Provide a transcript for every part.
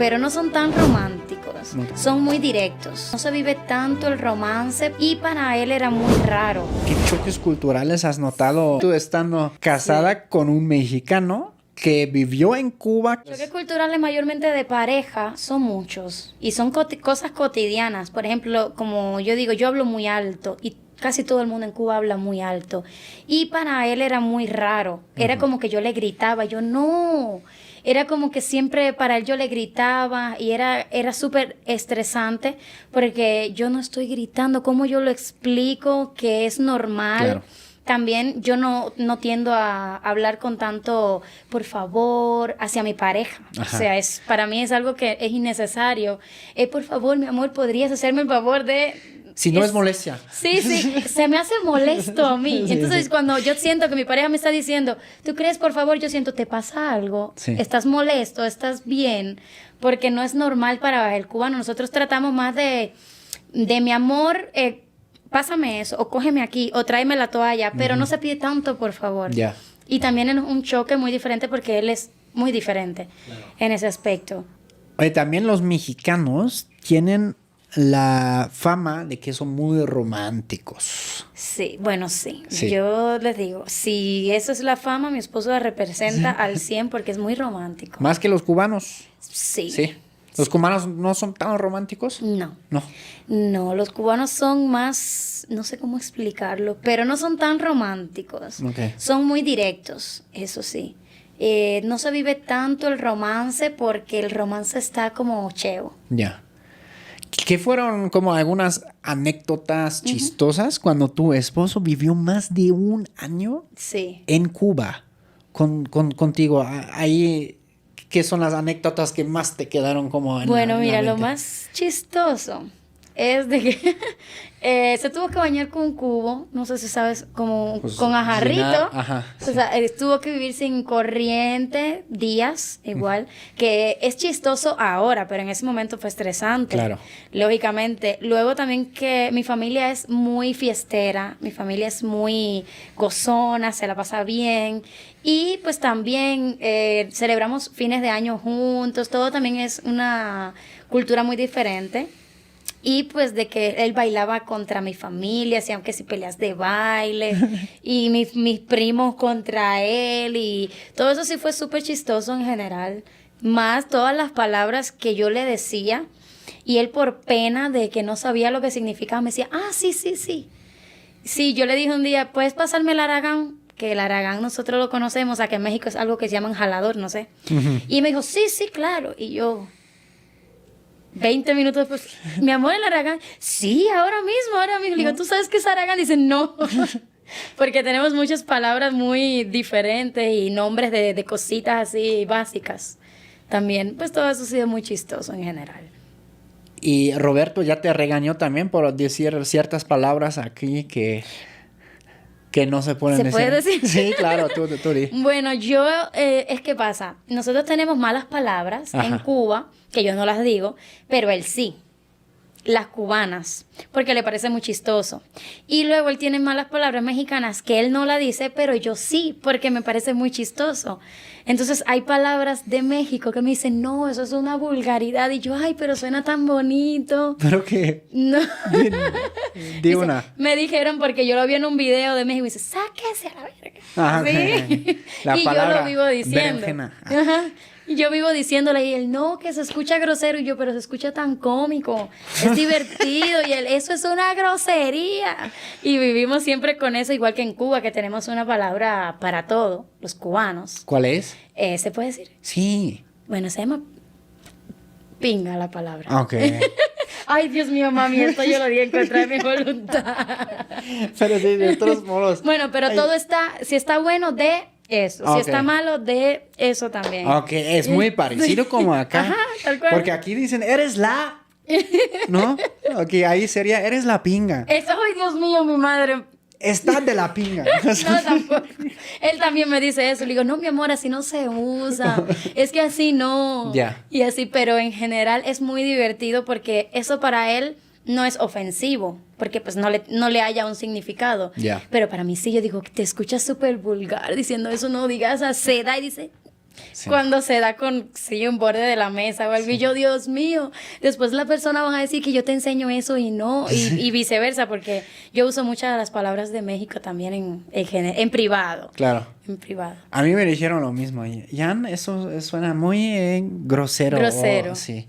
pero no son tan románticos. Ok. Son muy directos. No se vive tanto el romance y para él era muy raro. ¿Qué choques culturales has notado tú estando casada con un mexicano que vivió en Cuba? Choques culturales mayormente de pareja son muchos y son cosas cotidianas. Por ejemplo, como yo digo, yo hablo muy alto y casi todo el mundo en Cuba habla muy alto. Y para él era muy raro. Era como que yo le gritaba, yo no. Era como que siempre para él yo le gritaba y era súper estresante porque yo no estoy gritando. ¿Cómo yo lo explico que es normal? Claro. También yo no tiendo a hablar con tanto por favor hacia mi pareja. Ajá. O sea, para mí es algo que es innecesario. Por favor, mi amor, ¿podrías hacerme el favor de...? Si no es molestia. Sí, se me hace molesto a mí. Sí, Entonces, sí. cuando yo siento que mi pareja me está diciendo, ¿tú crees, por favor? Yo siento, ¿te pasa algo? Sí. ¿Estás molesto? ¿Estás bien? Porque no es normal para el cubano. Nosotros tratamos más de mi amor, pásame eso, o cógeme aquí, o tráeme la toalla, pero no se pide tanto, por favor. Ya. Y también es un choque muy diferente porque él es muy diferente en ese aspecto. Oye, también los mexicanos tienen la fama de que son muy románticos. Sí, bueno, sí. Sí. Yo les digo, si eso es la fama, mi esposo la representa al 100 porque es muy romántico. Más que los cubanos. Sí. Sí. ¿Los cubanos no son tan románticos? No. No. No, los cubanos son más, no sé cómo explicarlo, pero no son tan románticos. Ok. Son muy directos, eso sí. No se vive tanto el romance porque el romance está como cheo. Ya. ¿Qué fueron como algunas anécdotas chistosas cuando tu esposo vivió más de un año Sí. en Cuba contigo? Ahí, ¿qué son las anécdotas que más te quedaron como en Bueno, la mira, lo mente? más chistoso es de que se tuvo que bañar con un cubo, no sé si sabes, como Pues, con ajarrito. llenar, ajá, O sí. sea, tuvo que vivir sin corriente días, igual, que es chistoso ahora, pero en ese momento fue estresante. Claro. Lógicamente. Luego también que mi familia es muy fiestera, mi familia es muy gozona, se la pasa bien. Y pues también celebramos fines de año juntos, todo también es una cultura muy diferente. Y pues de que él bailaba contra mi familia, hacían que si peleas de baile, y mis primos contra él, y todo eso sí fue súper chistoso en general. Más todas las palabras que yo le decía, y él por pena de que no sabía lo que significaba, me decía, sí, sí, sí. Sí, yo le dije un día, ¿puedes pasarme el aragán? Que el aragán nosotros lo conocemos, aquí en México es algo que se llama jalador, no sé. Y me dijo, sí, sí, claro. Y yo... 20 minutos después, mi amor, el aragán, sí, ahora mismo. Le digo, ¿tú sabes qué es aragán? Dice, no. Porque tenemos muchas palabras muy diferentes y nombres de cositas así básicas. También, pues todo eso ha sido muy chistoso en general. Y Roberto ya te regañó también por decir ciertas palabras aquí que no se pueden ¿Se decir. puede decir? Sí, claro, tú di. Bueno, yo, es que pasa, nosotros tenemos malas palabras en Ajá. Cuba, que yo no las digo, pero él sí. Las cubanas, porque le parece muy chistoso. Y luego él tiene malas palabras mexicanas que él no la dice, pero yo sí, porque me parece muy chistoso. Entonces hay palabras de México que me dicen, no, eso es una vulgaridad. Y yo, ay, pero suena tan bonito. Pero que No. di Dice, una. me dijeron porque yo lo vi en un video de México y dice, sáquese a la verga. Ajá. Sí. La Y yo palabra lo vivo diciendo. berenjena. Ajá. Y yo vivo diciéndole y él, no, que se escucha grosero. Y yo, pero se escucha tan cómico, es divertido. Y él, eso es una grosería. Y vivimos siempre con eso, igual que en Cuba, que tenemos una palabra para todo, los cubanos. ¿Cuál es? ¿Se puede decir? Sí. Bueno, se llama pinga la palabra. Ok. Ay, Dios mío, mami, esto yo lo di en contra de mi voluntad. Pero sí, de todos modos. Bueno, pero Ay. todo está, si está bueno, de eso. Ok. Si está malo, de eso también. Ok, es muy parecido como acá. Ajá, tal cual. Porque aquí dicen, eres la... ¿No? Ok, ahí sería, eres la pinga. Eso, ay, Dios mío, mi madre. Estás de la pinga. No, tampoco. Él también me dice eso. Le digo, no, mi amor, así no se usa. Es que así no. Ya. Y así, pero en general es muy divertido porque eso para él no es ofensivo. Porque pues no le haya un significado. Ya. Pero para mí sí, yo digo, te escuchas súper vulgar diciendo eso, no digas a seda. Y dice, Sí. Cuando se da con, sí, un borde de la mesa o algo, y yo, Dios mío, después la persona van a decir que yo te enseño eso y no, y viceversa, porque yo uso muchas de las palabras de México también en privado. Claro. En privado. A mí me dijeron lo mismo. Jan, eso suena muy grosero. Grosero. Sí.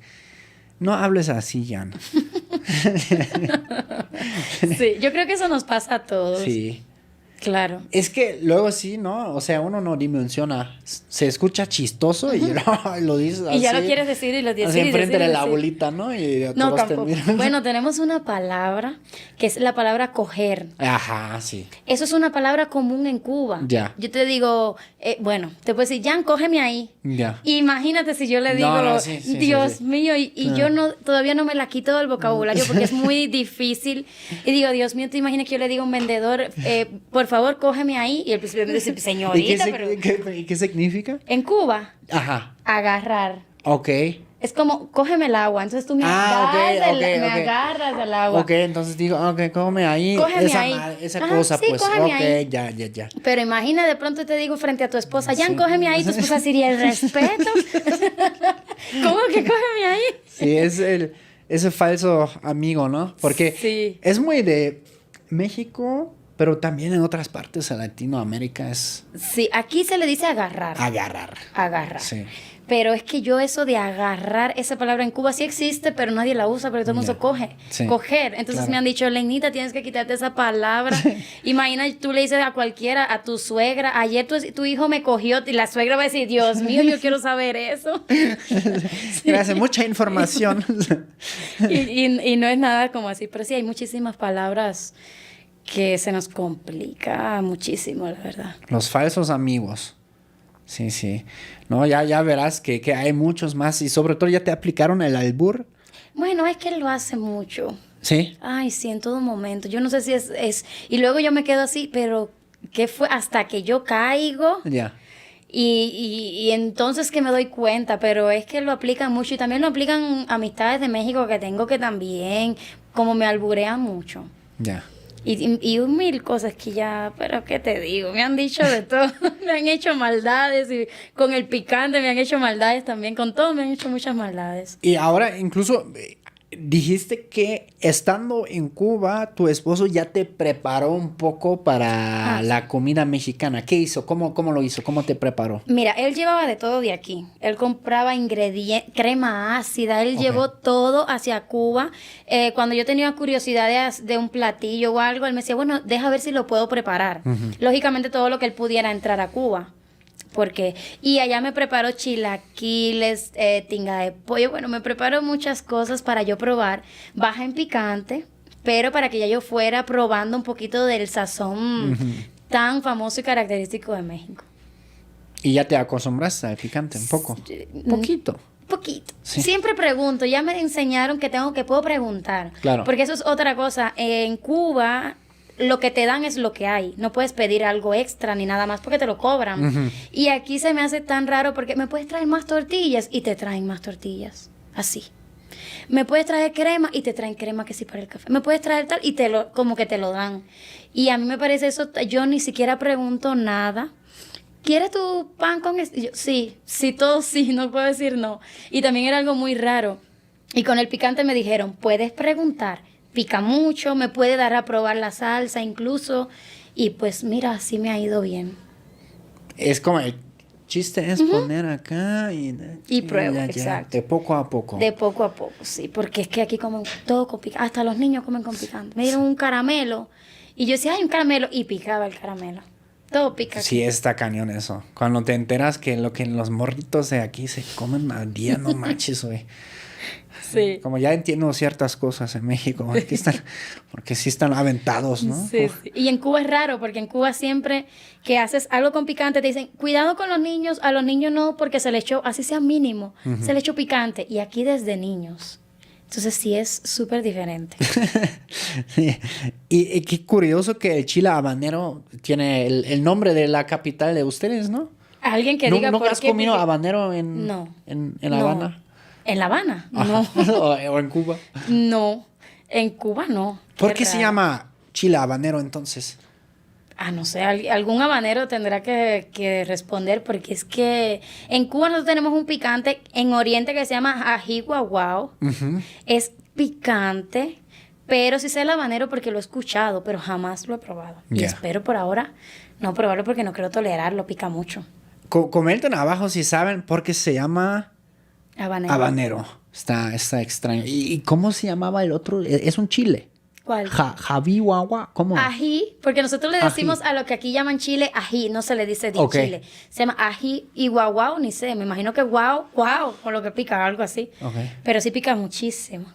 No hables así, Jan. Sí, yo creo que eso nos pasa a todos. Sí. Claro. Es que luego sí, ¿no? O sea, uno no dimensiona. Se escucha chistoso y lo dices así. Y ya lo quieres decir y lo dices. Así enfrente de la abuelita, ¿no? Y No, todos te tampoco. miran. Bueno, tenemos una palabra que es la palabra coger. Ajá, sí. Eso es una palabra común en Cuba. Ya. Yo te digo, bueno, te puedo decir, Jan, cógeme ahí. Ya. Imagínate si yo le digo, No, sí, Dios sí. mío, y yo todavía no me la quito del vocabulario porque es muy difícil. Y digo, Dios mío, te imaginas que yo le digo a un vendedor, por favor, cógeme ahí. Y el presidente dice, señorita, pero... ¿Y qué significa? En Cuba, Ajá. agarrar. Ok. Es como, cógeme el agua. Entonces tú me, Ok, me ok. agarras del agua. Ok, entonces digo, ok, cógeme ahí. Cógeme ahí. Esa Ajá, cosa, sí, pues. cógeme Ok, ahí. ya. Pero imagina, de pronto te digo frente a tu esposa, Jan, Sí. cógeme ahí. Tu esposa diría, el respeto. ¿Cómo que cógeme ahí? Sí, es ese falso amigo, ¿no? Porque Sí. es muy de México, pero también en otras partes de Latinoamérica es Sí, aquí se le dice agarrar. agarrar. Agarrar. Sí. Pero es que yo eso de agarrar, esa palabra en Cuba sí existe, pero nadie la usa, porque todo el mundo Ya. coge. Sí. Coger. Entonces Claro. me han dicho, Lenita, tienes que quitarte esa palabra. Imagina, tú le dices a cualquiera, a tu suegra, ayer tu hijo me cogió, y la suegra va a decir, Dios mío, yo quiero saber eso. Gracias, mucha información. Y no es nada como así, pero sí hay muchísimas palabras que se nos complica muchísimo, la verdad. Los falsos amigos. Sí. No, ya verás que hay muchos más y sobre todo ya te aplicaron el albur. Bueno, es que él lo hace mucho. Sí. Ay, sí, en todo momento. Yo no sé si es... Y luego yo me quedo así, pero ¿qué fue? Hasta que yo caigo Ya. y entonces que me doy cuenta, pero es que lo aplican mucho y también lo aplican amistades de México que tengo que también, como me alburean mucho. Ya. Y mil cosas que ya, pero ¿qué te digo? Me han dicho de todo, me han hecho maldades y con el picante me han hecho maldades también, con todo me han hecho muchas maldades. Y ahora incluso dijiste que estando en Cuba, tu esposo ya te preparó un poco para la comida mexicana. ¿Qué hizo? ¿Cómo lo hizo? ¿Cómo te preparó? Mira, él llevaba de todo de aquí. Él compraba ingredientes, crema ácida, él llevó todo hacia Cuba. Cuando yo tenía curiosidad de un platillo o algo, él me decía, bueno, deja ver si lo puedo preparar. Lógicamente todo lo que él pudiera entrar a Cuba. Y allá me preparó chilaquiles, tinga de pollo, bueno, me preparó muchas cosas para yo probar, baja en picante, pero para que ya yo fuera probando un poquito del sazón tan famoso y característico de México. ¿Y ya te acostumbraste al picante un poco? Poquito. Poquito. Sí. Siempre pregunto, ya me enseñaron que puedo preguntar. Claro. Porque eso es otra cosa. En Cuba, lo que te dan es lo que hay. No puedes pedir algo extra ni nada más porque te lo cobran. Y aquí se me hace tan raro porque me puedes traer más tortillas y te traen más tortillas. Así. Me puedes traer crema y te traen crema que sí para el café. Me puedes traer tal y como que te lo dan. Y a mí me parece eso, yo ni siquiera pregunto nada. ¿Quieres tu pan con esto? Yo, sí, todo sí, no puedo decir no. Y también era algo muy raro. Y con el picante me dijeron, puedes preguntar, pica mucho, me puede dar a probar la salsa incluso. Y pues mira, así me ha ido bien. Es como el chiste es poner acá y pruebo, ya, exacto. de poco a poco. De poco a poco, sí, porque es que aquí comen todo con picante. Hasta los niños comen con picante. Me dieron un caramelo y yo decía, hay un caramelo, y picaba el caramelo. Todo pica. Sí, está cañón eso. Cuando te enteras que lo que los morritos de aquí se comen al día, no manches, güey. Sí. Como ya entiendo ciertas cosas en México, porque sí están aventados, ¿no? Sí. Y en Cuba es raro, porque en Cuba siempre que haces algo con picante te dicen, cuidado con los niños, a los niños no, porque se le echó, así sea mínimo, se le echó picante. Y aquí desde niños. Entonces sí es súper diferente. Sí. Y qué curioso que el chile habanero tiene el nombre de la capital de ustedes, ¿no? Alguien que diga ¿Nunca por has qué comido pique- habanero en No. La Habana? ¿En La Habana? Ajá. No. o en Cuba. No. En Cuba no. ¿Por qué se raro. llama chile habanero entonces? No sé, algún habanero tendrá que responder porque es que en Cuba nosotros tenemos un picante en Oriente que se llama ají guaguao. Es picante, pero sí sé el habanero porque lo he escuchado, pero jamás lo he probado. Y espero por ahora no probarlo porque no quiero tolerarlo, pica mucho. Comenten abajo si saben por qué se llama habanero. Está extraño. ¿Y cómo se llamaba el otro? Es un chile. ¿Cuál? Javí guagua, ¿cómo? Ají, porque nosotros le decimos a lo que aquí llaman chile ají, no se le dice chile. Se llama ají y guau, ni sé, me imagino que guau, con lo que pica, algo así. Pero sí pica muchísimo.